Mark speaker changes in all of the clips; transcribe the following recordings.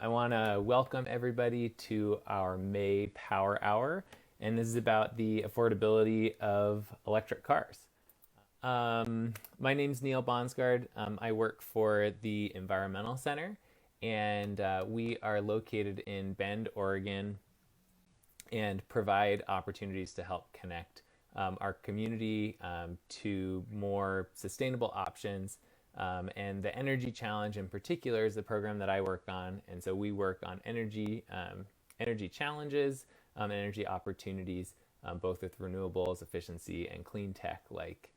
Speaker 1: I want to welcome everybody to our May Power Hour, and this is about the affordability of electric cars. My name's Neil Bonsgard. I work for the Environmental Center, and we are located in Bend, Oregon, and provide opportunities to help connect our community to more sustainable options. And the energy challenge in particular is the program that I work on. And so we work on energy challenges, energy opportunities, both with renewables, efficiency, and clean tech like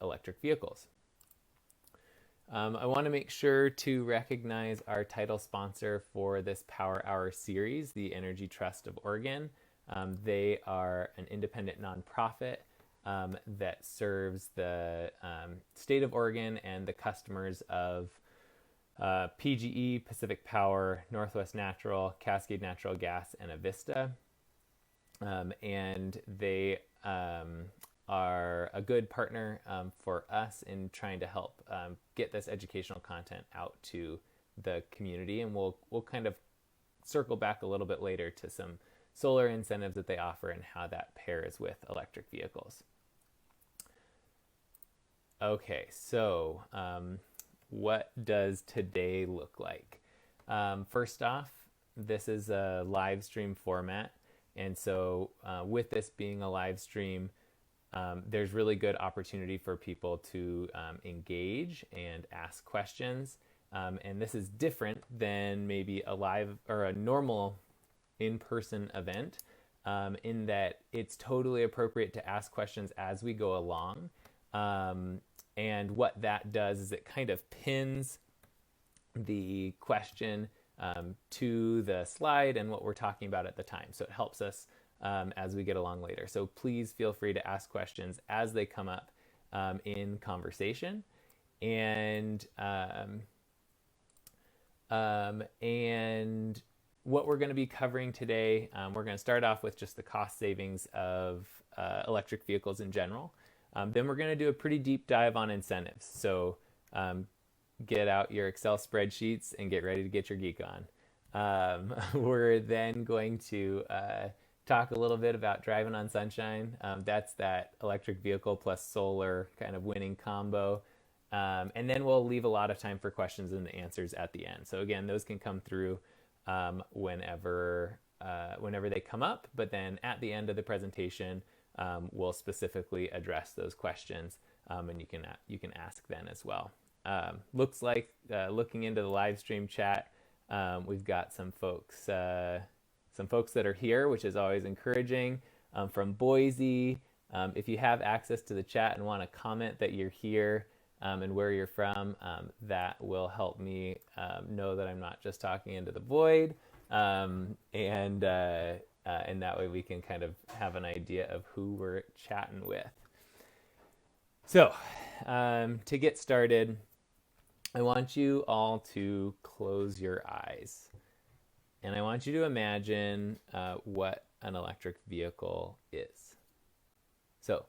Speaker 1: electric vehicles. I want to make sure to recognize our title sponsor for this Power Hour series, the Energy Trust of Oregon. They are an independent nonprofit that serves the state of Oregon and the customers of PGE, Pacific Power, Northwest Natural, Cascade Natural Gas, and Avista. And they are a good partner for us in trying to help get this educational content out to the community. And we'll kind of circle back a little bit later to some solar incentives that they offer and how that pairs with electric vehicles. Okay, so what does today look like? First off, this is a live stream format. And so with this being a live stream, there's really good opportunity for people to engage and ask questions. And this is different than maybe a live or a normal in-person event in that it's totally appropriate to ask questions as we go along. And what that does is it kind of pins the question to the slide and what we're talking about at the time. So it helps us as we get along later. So please feel free to ask questions as they come up in conversation. And what we're going to be covering today, we're going to start off with just the cost savings of electric vehicles in general. Then we're going to do a pretty deep dive on incentives. So get out your Excel spreadsheets and get ready to get your geek on. We're then going to talk a little bit about driving on sunshine. That's that electric vehicle plus solar kind of winning combo. And then we'll leave a lot of time for questions and the answers at the end. So again, those can come through whenever they come up. But then at the end of the presentation, we'll specifically address those questions, and you can ask then as well. Looks like looking into the live stream chat, we've got some folks that are here, which is always encouraging. From Boise, if you have access to the chat and want to comment that you're here and where you're from, that will help me know that I'm not just talking into the void, and that way we can kind of have an idea of who we're chatting with. So to get started, I want you all to close your eyes. And I want you to imagine what an electric vehicle is. So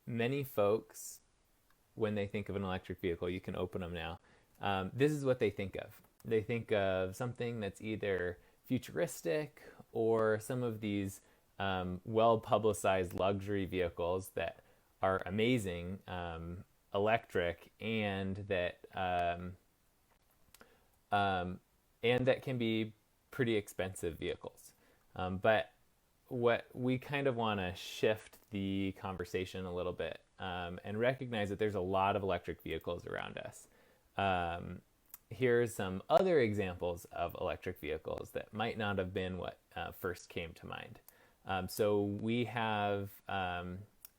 Speaker 1: many folks, when they think of an electric vehicle, you can open them now, this is what they think of. They think of something that's either futuristic or some of these well-publicized luxury vehicles that are amazing, electric, and that can be pretty expensive vehicles. But what we kind of want to shift the conversation a little bit and recognize that there's a lot of electric vehicles around us. Here's some other examples of electric vehicles that might not have been what first came to mind. So we have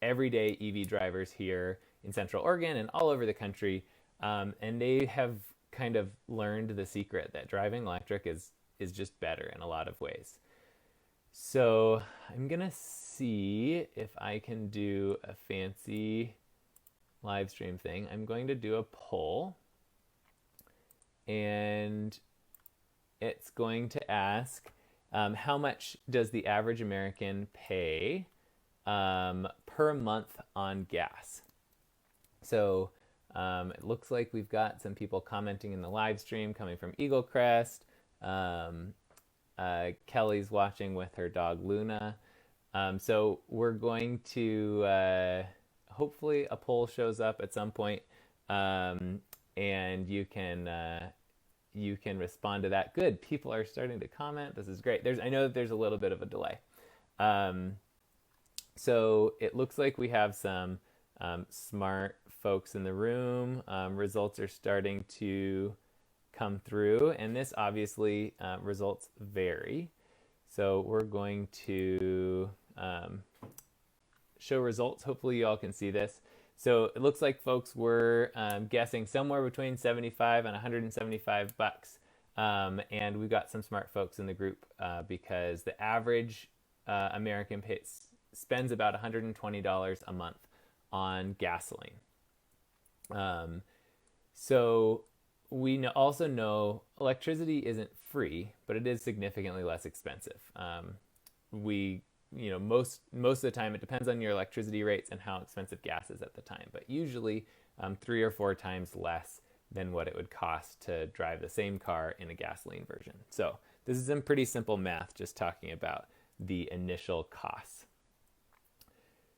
Speaker 1: everyday EV drivers here in Central Oregon and all over the country, and they have kind of learned the secret that driving electric is just better in a lot of ways. So I'm gonna see if I can do a fancy live stream thing. I'm going to do a poll, and it's going to ask how much does the average American pay per month on gas. So It looks like we've got some people commenting in the live stream coming from Eagle Crest. Kelly's watching with her dog Luna. So we're going to, hopefully a poll shows up at some point, and you can respond to that. Good, people are starting to comment. This is great. I know that there's a little bit of a delay. So it looks like we have some smart folks in the room. Results are starting to come through, and this obviously results vary. So we're going to show results. Hopefully you all can see this. So it looks like folks were guessing somewhere between 75 and 175 bucks. And we've got some smart folks in the group because the average American spends about $120 a month on gasoline. So we also know electricity isn't free, but it is significantly less expensive. Most of the time it depends on your electricity rates and how expensive gas is at the time, but usually 3 or 4 times less than what it would cost to drive the same car in a gasoline version. So this is some pretty simple math, just talking about the initial costs.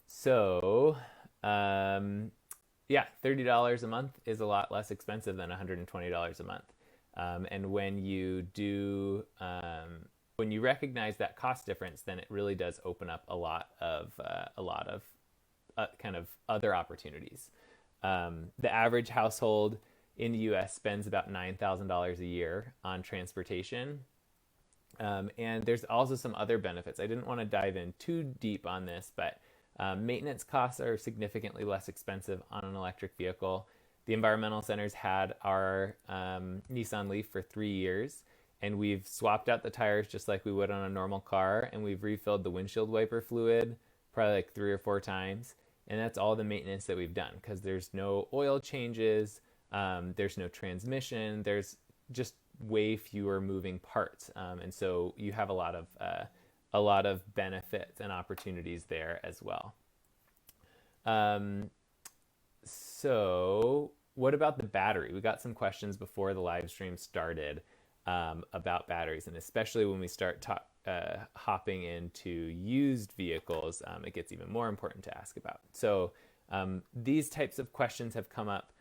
Speaker 1: So yeah, $30 a month is a lot less expensive than $120 a month. And when you recognize that cost difference, then it really does open up a lot of kind of other opportunities. The average household in the U.S. spends about $9,000 a year on transportation. And there's also some other benefits. I didn't want to dive in too deep on this, but maintenance costs are significantly less expensive on an electric vehicle. The environmental center's had our Nissan Leaf for 3 years, and we've swapped out the tires just like we would on a normal car, and we've refilled the windshield wiper fluid probably like 3 or 4 times. And that's all the maintenance that we've done, because there's no oil changes, there's no transmission, there's just way fewer moving parts. And so you have a lot of benefits and opportunities there as well. So what about the battery? We got some questions before the live stream started about batteries, and especially when we start hopping into used vehicles, it gets even more important to ask about. So these types of questions have come up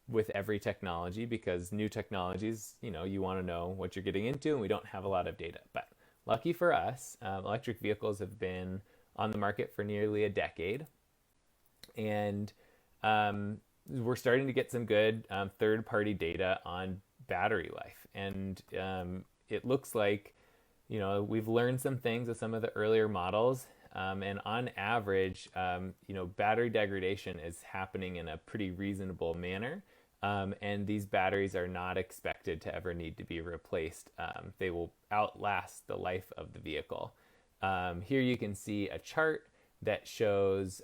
Speaker 1: with every technology, because new technologies, you want to know what you're getting into, and we don't have a lot of data. But lucky for us, electric vehicles have been on the market for nearly a decade, and we're starting to get some good third-party data on battery life. And it looks like, we've learned some things with some of the earlier models, and on average, battery degradation is happening in a pretty reasonable manner. And these batteries are not expected to ever need to be replaced. They will outlast the life of the vehicle. Here you can see a chart that shows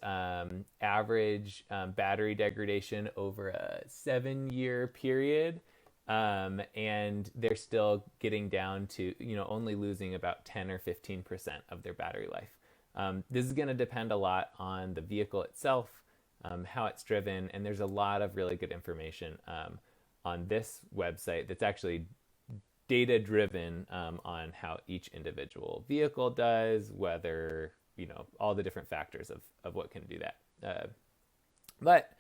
Speaker 1: average battery degradation over a 7-year period. And they're still getting down to, only losing about 10 or 15% of their battery life. This is going to depend a lot on the vehicle itself, how it's driven, and there's a lot of really good information on this website that's actually data driven on how each individual vehicle does, whether, all the different factors of what can do that. But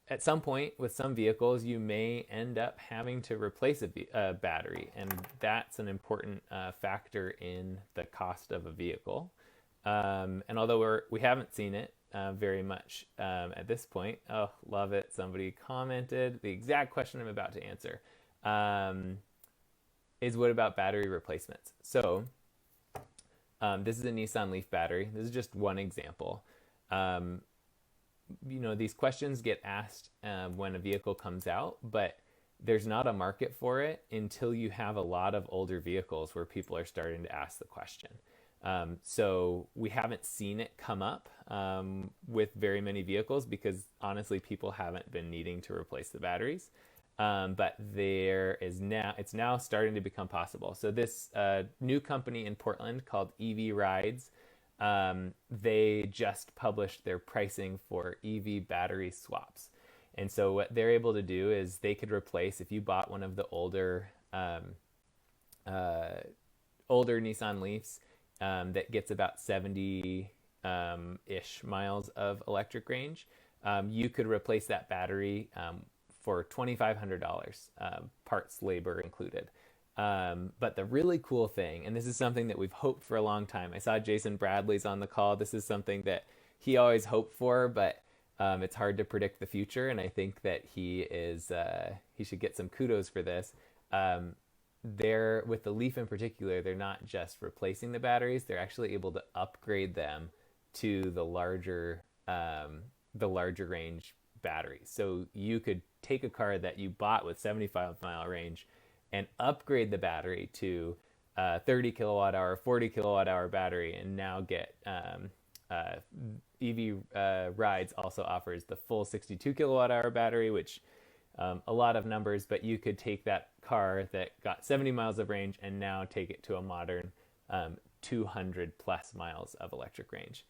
Speaker 1: at some point with some vehicles, you may end up having to replace a battery, and that's an important factor in the cost of a vehicle. And although we haven't seen it very much at this point. Oh, love it. Somebody commented the exact question I'm about to answer is what about battery replacements? So this is a Nissan Leaf battery. This is just one example. These questions get asked when a vehicle comes out, but there's not a market for it until you have a lot of older vehicles where people are starting to ask the question. So we haven't seen it come up with very many vehicles because honestly, people haven't been needing to replace the batteries. But it's now starting to become possible. So this new company in Portland called EV Rides they just published their pricing for EV battery swaps. And so what they're able to do is they could replace, if you bought one of the older Nissan Leafs that gets about 70 ish miles of electric range, you could replace that battery for $2,500, parts, labor included. But the really cool thing, and this is something that we've hoped for a long time. I saw Jason Bradley's on the call. This is something that he always hoped for, but it's hard to predict the future. And I think that he should get some kudos for this. They're, with the Leaf in particular, they're not just replacing the batteries, they're actually able to upgrade them to the larger range batteries. So you could take a car that you bought with 75-mile range and upgrade the battery to 30 kilowatt hour, 40 kilowatt hour battery, and now get EV Rides also offers the full 62 kilowatt hour battery, which a lot of numbers, but you could take that car that got 70 miles of range and now take it to a modern 200 plus miles of electric range.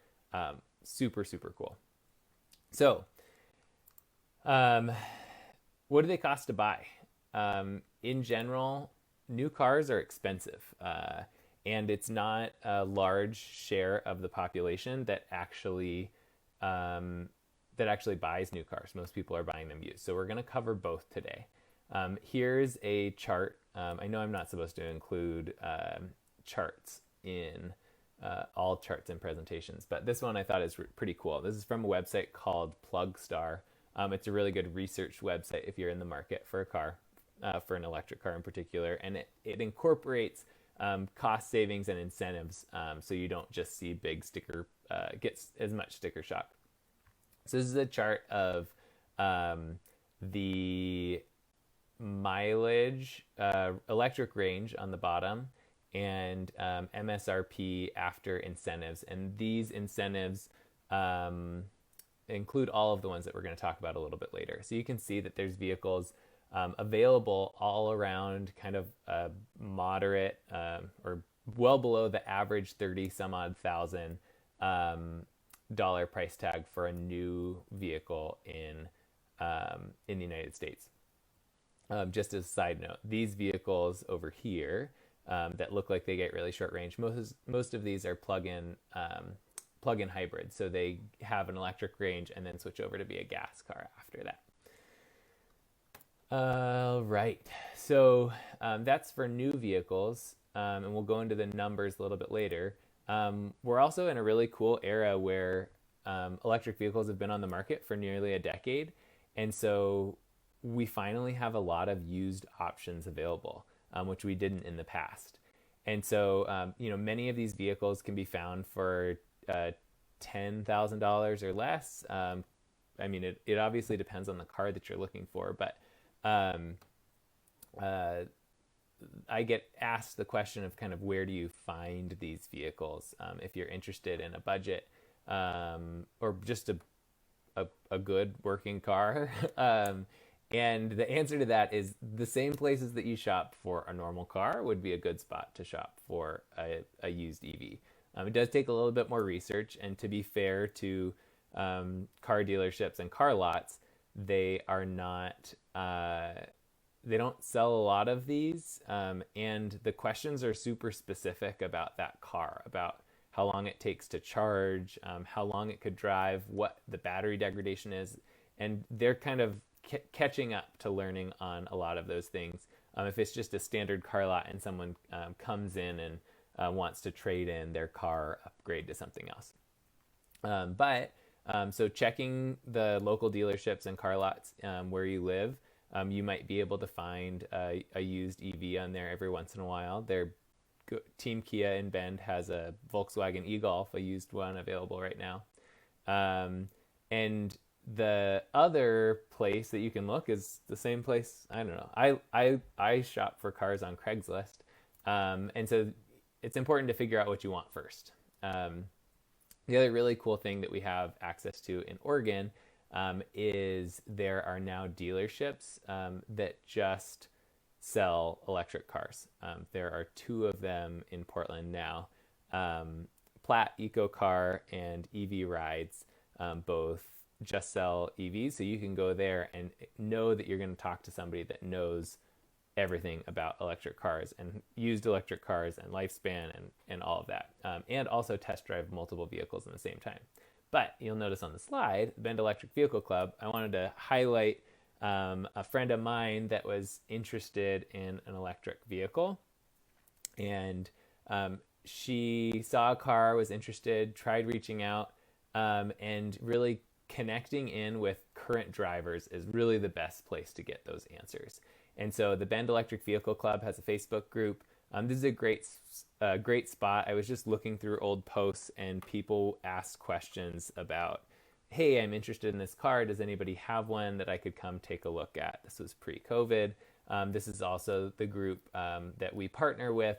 Speaker 1: Super, super cool. So, what do they cost to buy? In general, new cars are expensive, and it's not a large share of the population that actually buys new cars. Most people are buying them used. So we're going to cover both today. Here's a chart. I know I'm not supposed to include charts in all charts and presentations, but this one I thought is pretty cool. This is from a website called Plugstar. It's a really good research website if you're in the market for a car, for an electric car in particular, and it incorporates cost savings and incentives, so you don't just see big get as much sticker shock. So this is a chart of the mileage, electric range on the bottom, and MSRP after incentives. And these incentives include all of the ones that we're going to talk about a little bit later. So you can see that there's vehicles available all around kind of moderate or well below the average 30 some odd thousand dollar price tag for a new vehicle in the United States. Just as a side note, these vehicles over here that look like they get really short range, most of these are plug-in hybrid, so they have an electric range and then switch over to be a gas car after that. All right, so that's for new vehicles, and we'll go into the numbers a little bit later. We're also in a really cool era where electric vehicles have been on the market for nearly a decade, and so we finally have a lot of used options available, which we didn't in the past. And so, many of these vehicles can be found for $10,000 or less. It obviously depends on the car that you're looking for, but I get asked the question of kind of where do you find these vehicles if you're interested in a budget or just a good working car. And the answer to that is the same places that you shop for a normal car would be a good spot to shop for a used EV. It does take a little bit more research, and to be fair to car dealerships and car lots, they are not, they don't sell a lot of these, and the questions are super specific about that car, about how long it takes to charge, how long it could drive, what the battery degradation is, and they're kind of catching up to learning on a lot of those things. If it's just a standard car lot and someone comes in and wants to trade in their car, upgrade to something else. So checking the local dealerships and car lots where you live, you might be able to find a used EV on there every once in a while. Team Kia in Bend has a Volkswagen e-Golf, a used one available right now. And the other place that you can look is the same place. I don't know. I shop for cars on Craigslist. And so it's important to figure out what you want first. The other really cool thing that we have access to in Oregon is there are now dealerships that just sell electric cars. There are 2 of them in Portland now, Platt Eco Car and EV Rides both just sell EVs, so you can go there and know that you're going to talk to somebody that knows everything about electric cars and used electric cars and lifespan and all of that, and also test drive multiple vehicles at the same time. But you'll notice on the slide, Bend Electric Vehicle Club, I wanted to highlight a friend of mine that was interested in an electric vehicle, and she saw a car, was interested, tried reaching out, and really connecting in with current drivers is really the best place to get those answers. And so the Bend Electric Vehicle Club has a Facebook group. This is a great spot. I was just looking through old posts and people asked questions about, hey, I'm interested in this car. Does anybody have one that I could come take a look at? This was pre-COVID. This is also the group that we partner with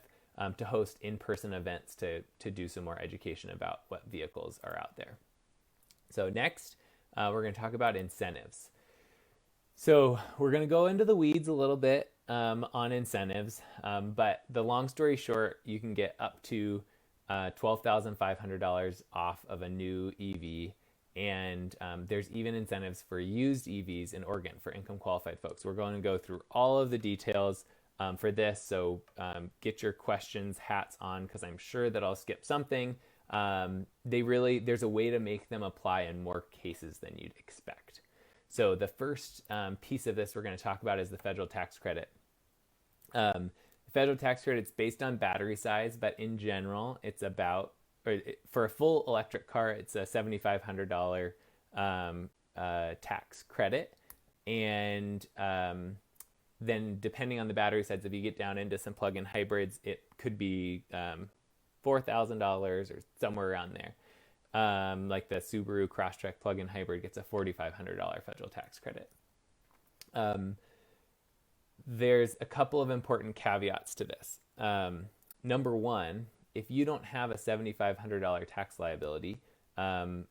Speaker 1: to host in-person events to do some more education about what vehicles are out there. So next, we're going to talk about incentives. So we're going to go into the weeds a little bit on incentives, but the long story short, you can get up to $12,500 off of a new EV, and there's even incentives for used EVs in Oregon for income qualified folks. We're going to go through all of the details for this, so get your questions hats on because I'm sure that I'll skip something. There's a way to make them apply in more cases than you'd expect. So the first piece of this we're going to talk about is the federal tax credit. The federal tax credit is based on battery size, but in general, it's about, for a full electric car, it's a $7,500 tax credit. And then depending on the battery size, if you get down into some plug-in hybrids, it could be $4,000 or somewhere around there. Like the Subaru Crosstrek plug-in hybrid gets a $4,500 federal tax credit. There's a couple of important caveats to this. Number one, if you don't have a $7,500 tax liability,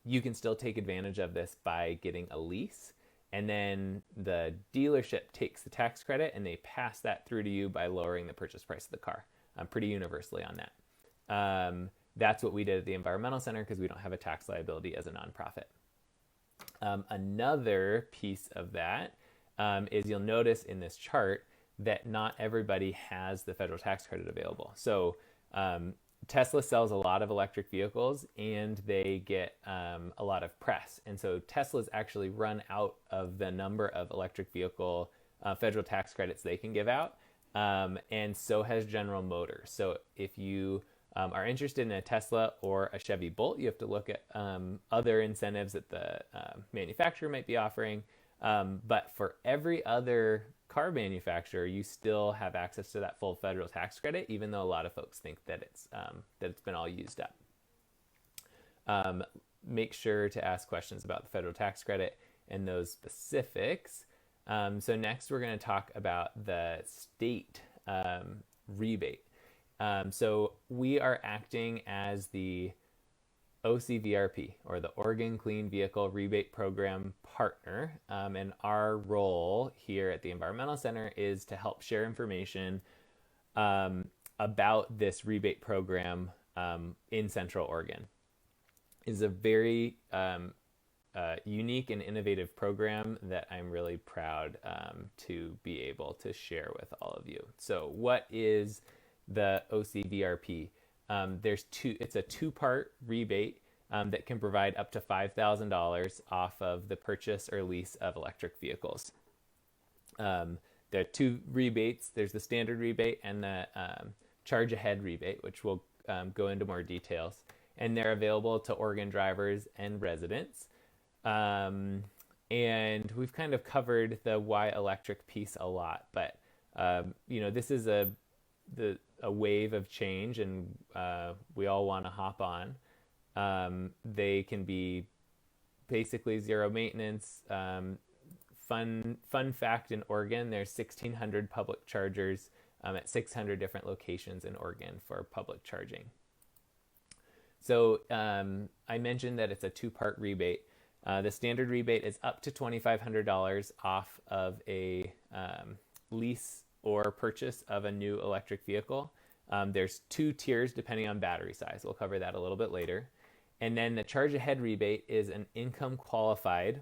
Speaker 1: you can still take advantage of this by getting a lease, and then the dealership takes the tax credit and they pass that through to you by lowering the purchase price of the car, pretty universally on that. That's what we did at the Environmental Center because we don't have a tax liability as a nonprofit. Another piece of that is you'll notice in this chart that not everybody has the federal tax credit available. So Tesla sells a lot of electric vehicles and they get a lot of press. And so Tesla's actually run out of the number of electric vehicle federal tax credits they can give out. And so has General Motors. So if you are interested in a Tesla or a Chevy Bolt, you have to look at other incentives that the manufacturer might be offering. But for every other car manufacturer, you still have access to that full federal tax credit, even though a lot of folks think that it's been all used up. Make sure to ask questions about the federal tax credit and those specifics. So next we're going to talk about the state rebate. So we are acting as the OCVRP, or the Oregon Clean Vehicle Rebate Program partner. And our role here at the Environmental Center is to help share information about this rebate program in Central Oregon. It is a very unique and innovative program that I'm really proud to be able to share with all of you. So what is the OCVRP? It's a two-part rebate that can provide up to $5,000 off of the purchase or lease of electric vehicles. There are two rebates. There's the standard rebate and the charge ahead rebate, which we'll go into more details. And they're available to Oregon drivers and residents. And we've kind of covered the why electric piece a lot, but this is a wave of change, and we all want to hop on. They can be basically zero maintenance. Fun fact, in Oregon, there's 1,600 public chargers at 600 different locations in Oregon for public charging. So I mentioned that it's a two-part rebate. The standard rebate is up to $2,500 off of a lease or purchase of a new electric vehicle. There's 2 tiers depending on battery size. We'll cover that a little bit later. And then the charge ahead rebate is an income qualified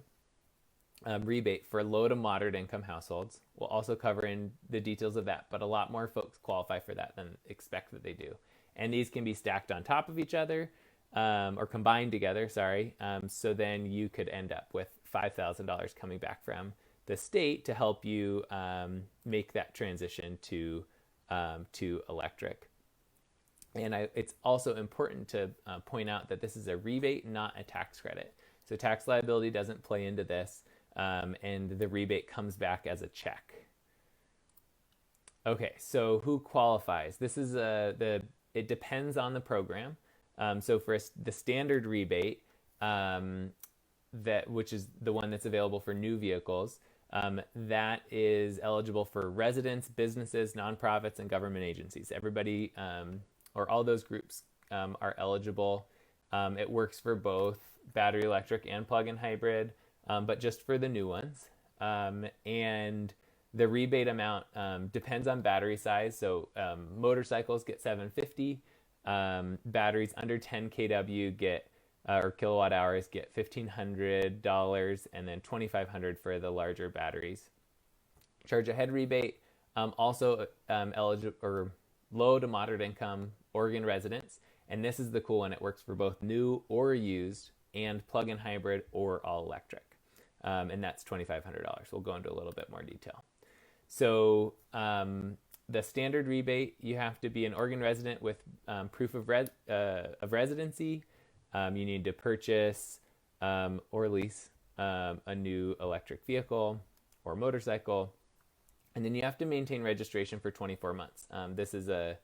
Speaker 1: rebate for low to moderate income households. We'll also cover in the details of that, but a lot more folks qualify for that than expect that they do. And these can be stacked on top of each other or combined together, sorry. So then you could end up with $5,000 coming back from the state to help you make that transition to electric. And it's also important to point out that this is a rebate, not a tax credit. So tax liability doesn't play into this, and the rebate comes back as a check. Okay, so who qualifies? This is it depends on the program. So for the standard rebate, which is the one that's available for new vehicles, that is eligible for residents, businesses, nonprofits, and government agencies. Everybody, or all those groups, are eligible. It works for both battery electric and plug-in hybrid, but just for the new ones. And the rebate amount depends on battery size. So motorcycles get $750. Batteries under 10 kW get or kilowatt hours get $1,500, and then $2,500 for the larger batteries. Charge ahead rebate also eligible or low to moderate income Oregon residents, and this is the cool one. It works for both new or used and plug-in hybrid or all electric, and that's $2,500. We'll go into a little bit more detail. So the standard rebate, you have to be an Oregon resident with proof of residency. You need to purchase or lease a new electric vehicle or motorcycle, and then you have to maintain registration for 24 months. This is a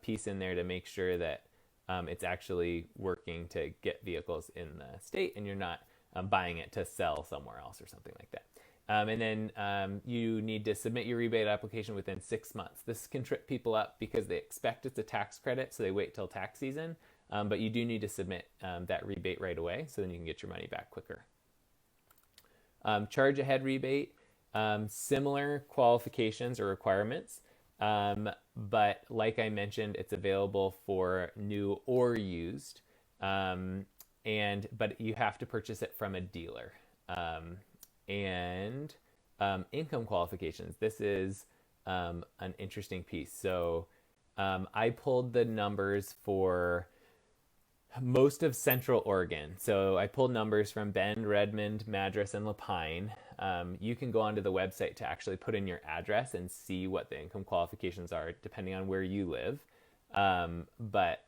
Speaker 1: piece in there to make sure that it's actually working to get vehicles in the state, and you're not buying it to sell somewhere else or something like that. And then you need to submit your rebate application within 6 months. This can trip people up because they expect it's a tax credit, so they wait till tax season. But you do need to submit that rebate right away, so then you can get your money back quicker. Charge ahead rebate, similar qualifications or requirements, but like I mentioned, it's available for new or used, but you have to purchase it from a dealer. And income qualifications. This is an interesting piece. So I pulled the numbers for most of Central Oregon. So I pulled numbers from Bend, Redmond, Madras, and Lapine. You can go onto the website to actually put in your address and see what the income qualifications are depending on where you live. But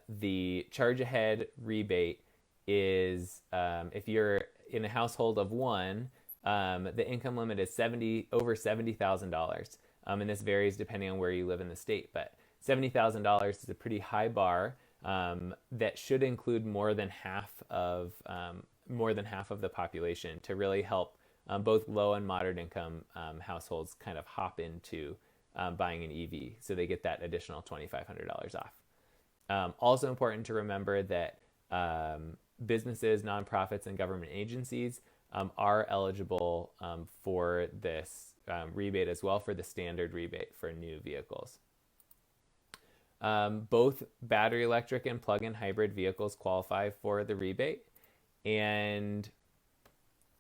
Speaker 1: the charge ahead rebate is if you're in a household of one, the income limit is over $70,000. And this varies depending on where you live in the state, but $70,000 is a pretty high bar. That should include more than half of the population to really help both low and moderate income households kind of hop into buying an EV, so they get that additional $2,500 off. Also important to remember that businesses, nonprofits, and government agencies are eligible for this rebate as well, for the standard rebate for new vehicles. Both battery electric and plug-in hybrid vehicles qualify for the rebate, and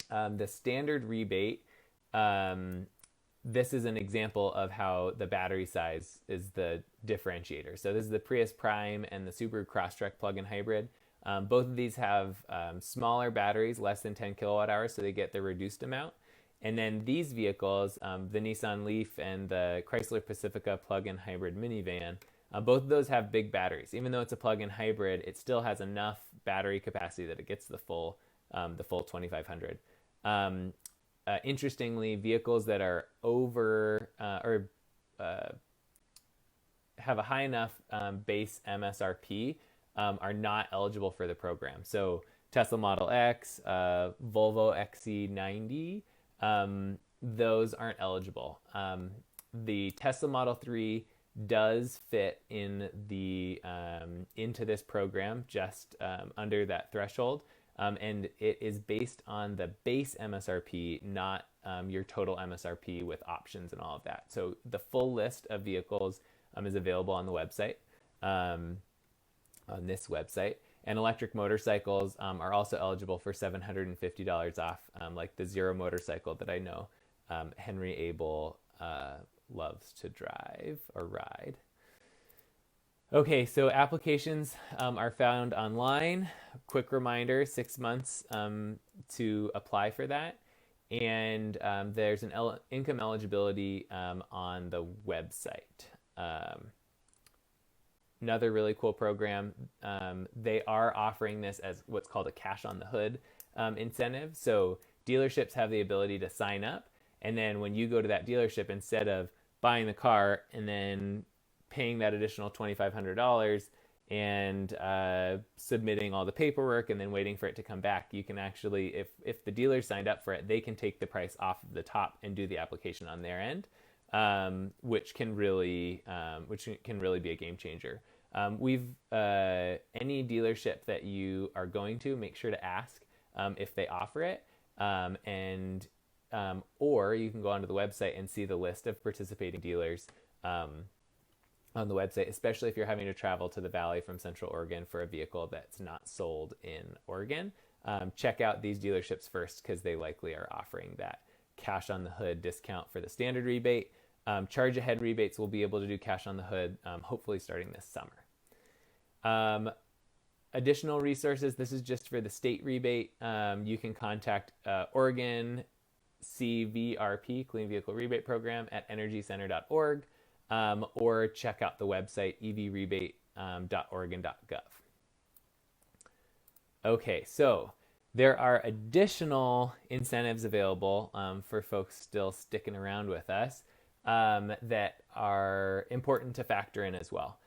Speaker 1: the standard rebate, this is an example of how the battery size is the differentiator. So this is the Prius Prime and the Subaru Crosstrek plug-in hybrid. Both of these have smaller batteries, less than 10 kilowatt hours, so they get the reduced amount. And then these vehicles, the Nissan Leaf and the Chrysler Pacifica plug-in hybrid minivan, both of those have big batteries. Even though it's a plug-in hybrid, it still has enough battery capacity that it gets the full 2,500. Interestingly, vehicles that are over have a high enough base MSRP are not eligible for the program. So Tesla Model X, Volvo XC90, those aren't eligible. The Tesla Model 3 does fit in the into this program just under that threshold, and it is based on the base MSRP, not your total MSRP with options and all of that. So the full list of vehicles is available on the website, on this website. And electric motorcycles are also eligible for $750 off, like the Zero motorcycle that I know Henry Abel loves to drive or ride. Okay, so applications are found online. Quick reminder, 6 months to apply for that. And there's an income eligibility on the website. Another really cool program, they are offering this as what's called a cash on the hood incentive. So dealerships have the ability to sign up, and then when you go to that dealership, instead of buying the car and then paying that additional $2,500 and submitting all the paperwork and then waiting for it to come back, you can actually, if the dealer signed up for it, they can take the price off of the top and do the application on their end, which can really be a game changer. Any dealership that you are going to, make sure to ask if they offer it, or you can go onto the website and see the list of participating dealers on the website, especially if you're having to travel to the Valley from Central Oregon for a vehicle that's not sold in Oregon. Check out these dealerships first, because they likely are offering that cash on the hood discount for the standard rebate. Charge ahead rebates will be able to do cash on the hood, hopefully starting this summer. Additional resources, this is just for the state rebate. You can contact Oregon OCVRP, Clean Vehicle Rebate Program, at energycenter.org, or check out the website evrebate.oregon.gov. Okay, so there are additional incentives available for folks still sticking around with us that are important to factor in as well.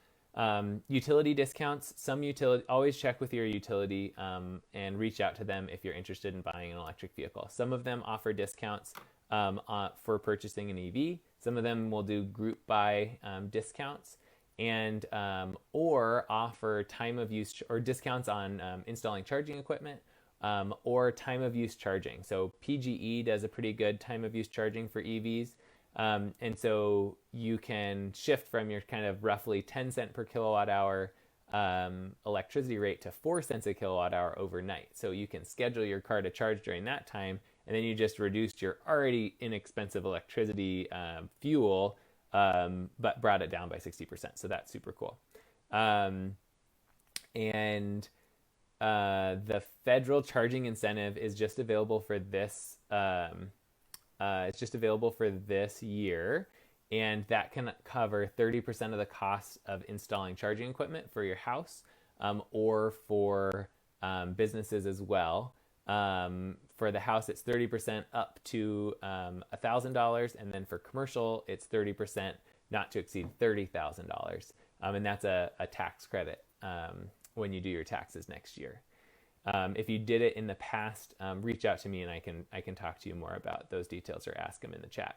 Speaker 1: Utility discounts. Always check with your utility and reach out to them if you're interested in buying an electric vehicle. Some of them offer discounts for purchasing an EV. Some of them will do group buy discounts, and or offer time of use or discounts on installing charging equipment, or time of use charging. So PGE does a pretty good time of use charging for EVs. And so you can shift from your kind of roughly 10 cent per kilowatt hour electricity rate to 4 cents a kilowatt hour overnight. So you can schedule your car to charge during that time, and then you just reduced your already inexpensive electricity fuel, but brought it down by 60%. So that's super cool. And the federal charging incentive is just available for this. It's just available for this year, and that can cover 30% of the cost of installing charging equipment for your house, or for businesses as well. For the house, it's 30% up to $1,000, and then for commercial, it's 30% not to exceed $30,000, and that's a tax credit when you do your taxes next year. If you did it in the past, reach out to me and I can talk to you more about those details, or ask them in the chat.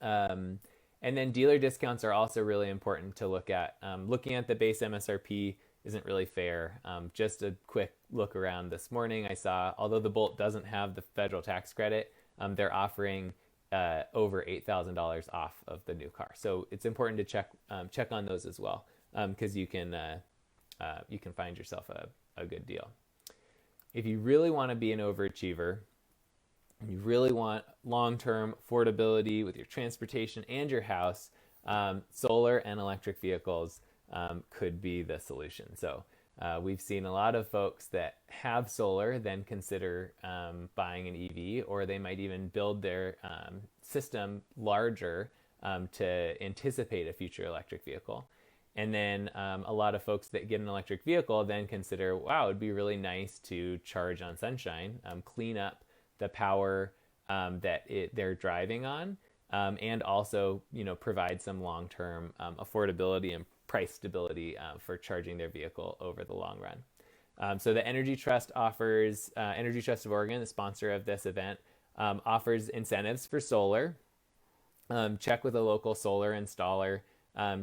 Speaker 1: And then dealer discounts are also really important to look at. Looking at the base MSRP isn't really fair. Just a quick look around this morning, I saw, although the Bolt doesn't have the federal tax credit, they're offering over $8,000 off of the new car. So it's important to check on those as well, because you can find yourself a good deal. If you really want to be an overachiever, and you really want long-term affordability with your transportation and your house, solar and electric vehicles could be the solution. So we've seen a lot of folks that have solar then consider buying an EV, or they might even build their system larger to anticipate a future electric vehicle. And then a lot of folks that get an electric vehicle then consider, wow, it'd be really nice to charge on Sunshine, clean up the power that they're driving on, and also, provide some long-term affordability and price stability for charging their vehicle over the long run. So the Energy Trust offers, Energy Trust of Oregon, the sponsor of this event, offers incentives for solar. Check with a local solar installer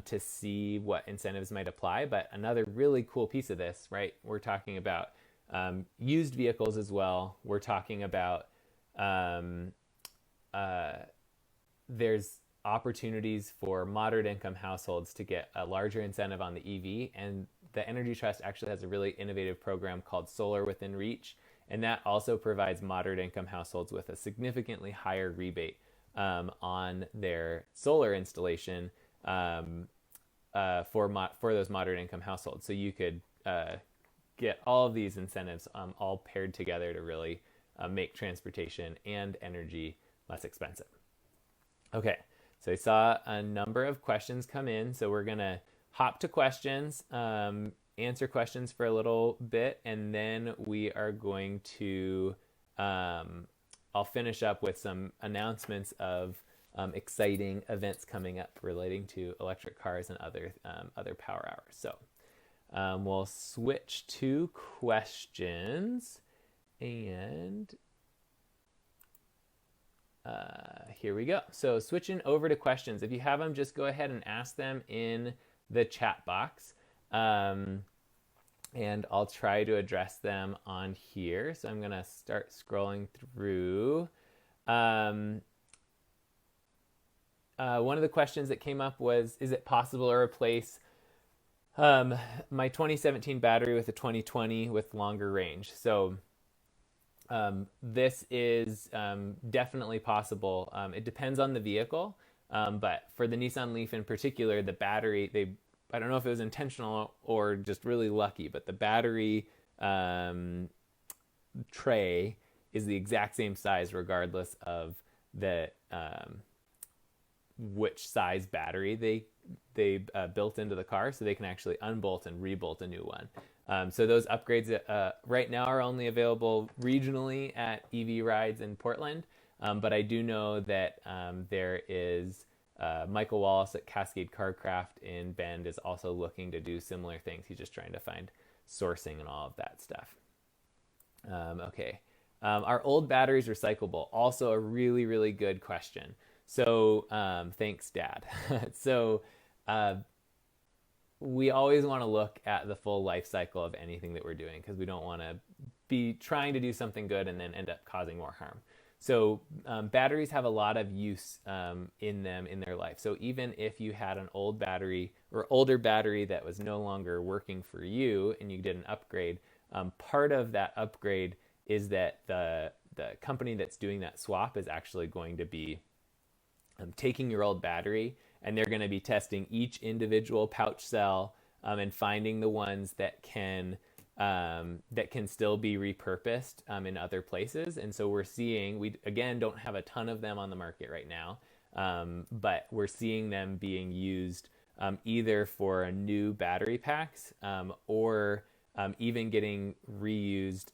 Speaker 1: to see what incentives might apply. But another really cool piece of this, right? We're talking about used vehicles as well. We're talking about there's opportunities for moderate income households to get a larger incentive on the EV. And the Energy Trust actually has a really innovative program called Solar Within Reach. And that also provides moderate income households with a significantly higher rebate on their solar installation for those moderate income households. So you could get all of these incentives all paired together to really make transportation and energy less expensive. Okay, so I saw a number of questions come in, so we're gonna hop to questions, answer questions for a little bit, and then we are going to, I'll finish up with some announcements of exciting events coming up relating to electric cars and other power hours. So we'll switch to questions, and here we go. So switching over to questions. If you have them, just go ahead and ask them in the chat box. And I'll try to address them on here. So I'm going to start scrolling through. One of the questions that came up was, is it possible to replace my 2017 battery with a 2020 with longer range? So this is definitely possible. It depends on the vehicle, but for the Nissan Leaf in particular, the battery, I don't know if it was intentional or just really lucky, but the battery tray is the exact same size regardless of the which size battery they built into the car, so they can actually unbolt and rebolt a new one. So those upgrades right now are only available regionally at EV Rides in Portland, but I do know that there is Michael Wallace at Cascade Carcraft in Bend is also looking to do similar things. He's just trying to find sourcing and all of that stuff. Okay. Are old batteries recyclable? Also a really, really good question. So thanks, Dad. So we always want to look at the full life cycle of anything that we're doing, because we don't want to be trying to do something good and then end up causing more harm. So batteries have a lot of use in them in their life. So even if you had an old battery or older battery that was no longer working for you and you did an upgrade, part of that upgrade is that the company that's doing that swap is actually going to be taking your old battery, and they're going to be testing each individual pouch cell and finding the ones that can still be repurposed in other places. And so we're seeing, we again don't have a ton of them on the market right now, but we're seeing them being used either for new battery packs or even getting reused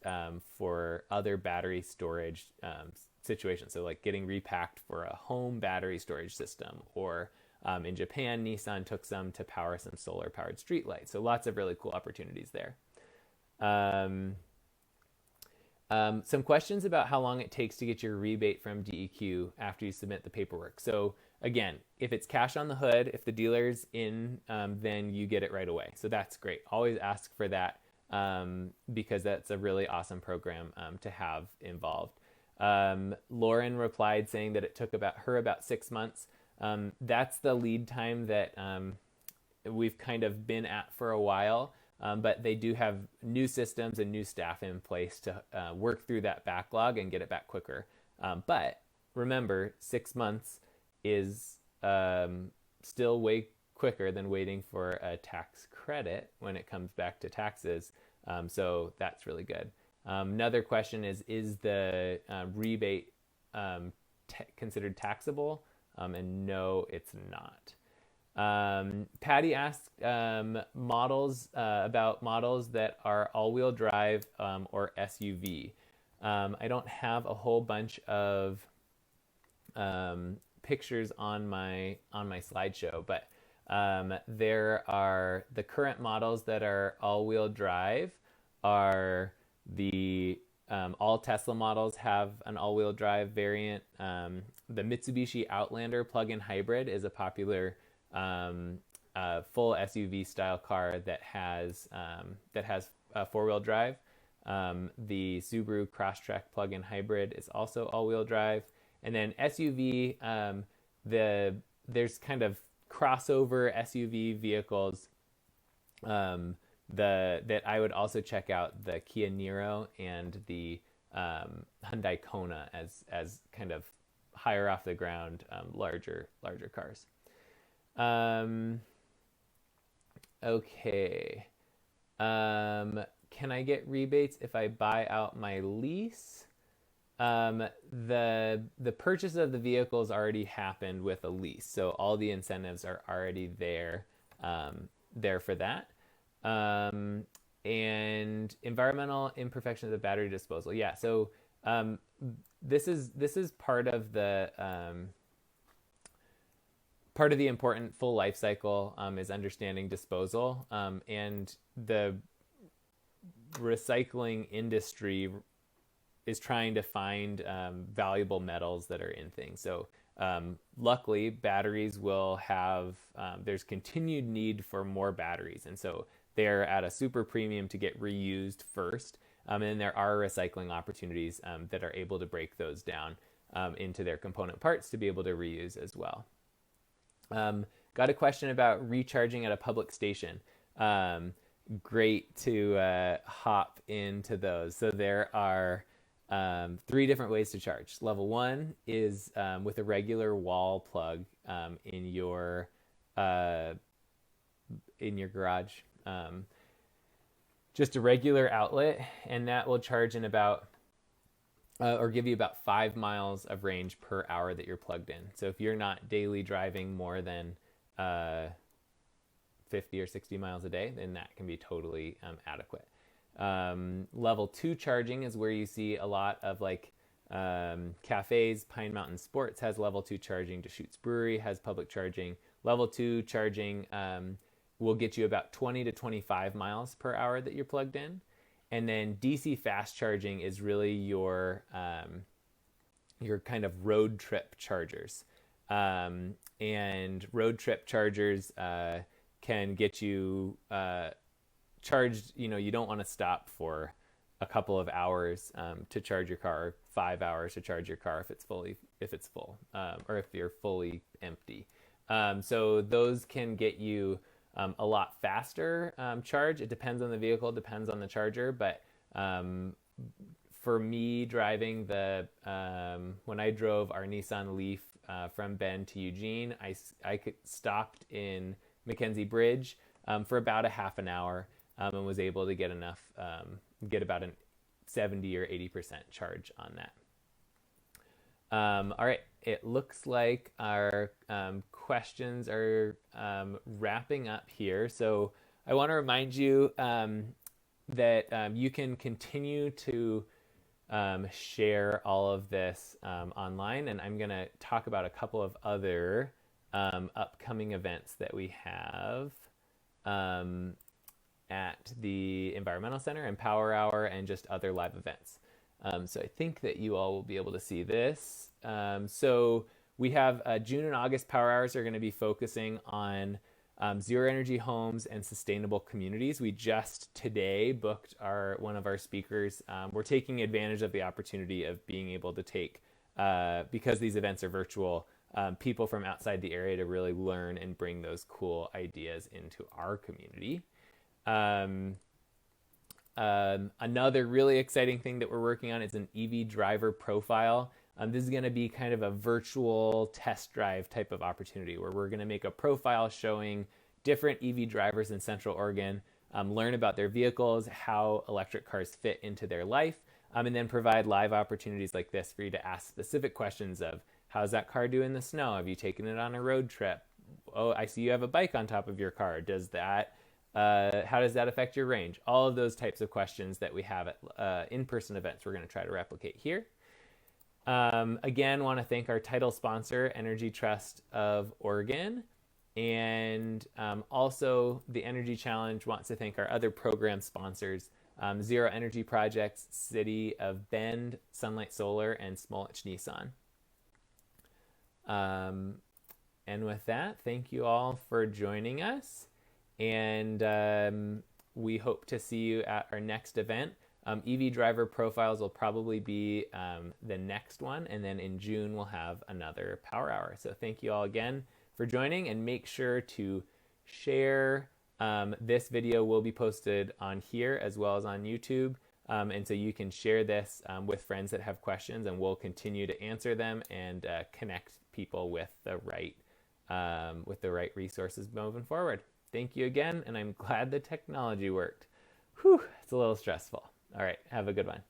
Speaker 1: for other battery storage situations. So like getting repacked for a home battery storage system, or in Japan, Nissan took some to power some solar powered streetlights. So lots of really cool opportunities there. Some questions about how long it takes to get your rebate from DEQ after you submit the paperwork. So again, if it's cash on the hood, if the dealer's in, then you get it right away. So that's great. Always ask for that because that's a really awesome program to have involved. Lauren replied saying that it took about 6 months. That's the lead time that we've kind of been at for a while. But they do have new systems and new staff in place to work through that backlog and get it back quicker. But remember, 6 months is still way quicker than waiting for a tax credit when it comes back to taxes. So that's really good. Another question is the rebate considered taxable? And no, it's not. Patty asked models about models that are all-wheel drive or SUV. I don't have a whole bunch of pictures on my slideshow, but there are the current models that are all-wheel drive are the all Tesla models have an all-wheel drive variant. The Mitsubishi Outlander plug-in hybrid is a popular full SUV style car that has four-wheel drive. The Subaru Crosstrek plug-in hybrid is also all-wheel drive. And then SUV, there's kind of crossover SUV vehicles that I would also check out, the Kia Niro and the Hyundai Kona as kind of higher off the ground, larger cars. Okay. Can I get rebates if I buy out my lease? The purchase of the vehicles already happened with a lease, so all the incentives are already there for that. And environmental imperfections of battery disposal. Yeah, so this is part of the important full life cycle, is understanding disposal, and the recycling industry is trying to find valuable metals that are in things. So luckily, batteries will have, there's continued need for more batteries. And so they're at a super premium to get reused first. And there are recycling opportunities that are able to break those down into their component parts to be able to reuse as well. Got a question about recharging at a public station. Great to hop into those. So there are 3 different ways to charge. Level 1 is with a regular wall plug in your garage. Just a regular outlet, and that will charge in about or give you about 5 miles of range per hour that you're plugged in. So if you're not daily driving more than 50 or 60 miles a day, then that can be totally adequate. Level 2 charging is where you see a lot of like cafes. Pine Mountain Sports has level 2 charging. Deschutes Brewery has public charging. Level 2 charging will get you about 20 to 25 miles per hour that you're plugged in. And then DC fast charging is really your kind of road trip chargers. And road trip chargers can get you charged. You don't want to stop for a couple of hours to charge your car, 5 hours to charge your car if it's full, or if you're fully empty. So those can get you a lot faster charge. It depends on the vehicle, depends on the charger, but for me driving when I drove our Nissan Leaf from Bend to Eugene, I stopped in Mackenzie Bridge for about a half an hour and was able to get about a 70 or 80% charge on that. All right, it looks like our questions are wrapping up here. So I want to remind you that you can continue to share all of this online, and I'm going to talk about a couple of other upcoming events that we have at the Environmental Center and Power Hour and just other live events. So I think that you all will be able to see this. So we have June and August Power Hours are going to be focusing on zero energy homes and sustainable communities. We just today booked one of our speakers. We're taking advantage of the opportunity of being able to take, because these events are virtual, people from outside the area to really learn and bring those cool ideas into our community. Another really exciting thing that we're working on is an EV driver profile. This is going to be kind of a virtual test drive type of opportunity where we're going to make a profile showing different EV drivers in Central Oregon, learn about their vehicles, how electric cars fit into their life, and then provide live opportunities like this for you to ask specific questions of how's that car do in the snow? Have you taken it on a road trip? Oh, I see you have a bike on top of your car. How does that affect your range? All of those types of questions that we have at in-person events, we're going to try to replicate here. Again, want to thank our title sponsor, Energy Trust of Oregon. And also the Energy Challenge wants to thank our other program sponsors, Zero Energy Projects, City of Bend, Sunlight Solar, and Smolich Nissan. And with that, thank you all for joining us. And we hope to see you at our next event. EV driver profiles will probably be the next one. And then in June, we'll have another Power Hour. So thank you all again for joining, and make sure to share. This video will be posted on here as well as on YouTube. And so you can share this with friends that have questions, and we'll continue to answer them and connect people with the right resources moving forward. Thank you again, and I'm glad the technology worked. Whew, it's a little stressful. All right, have a good one.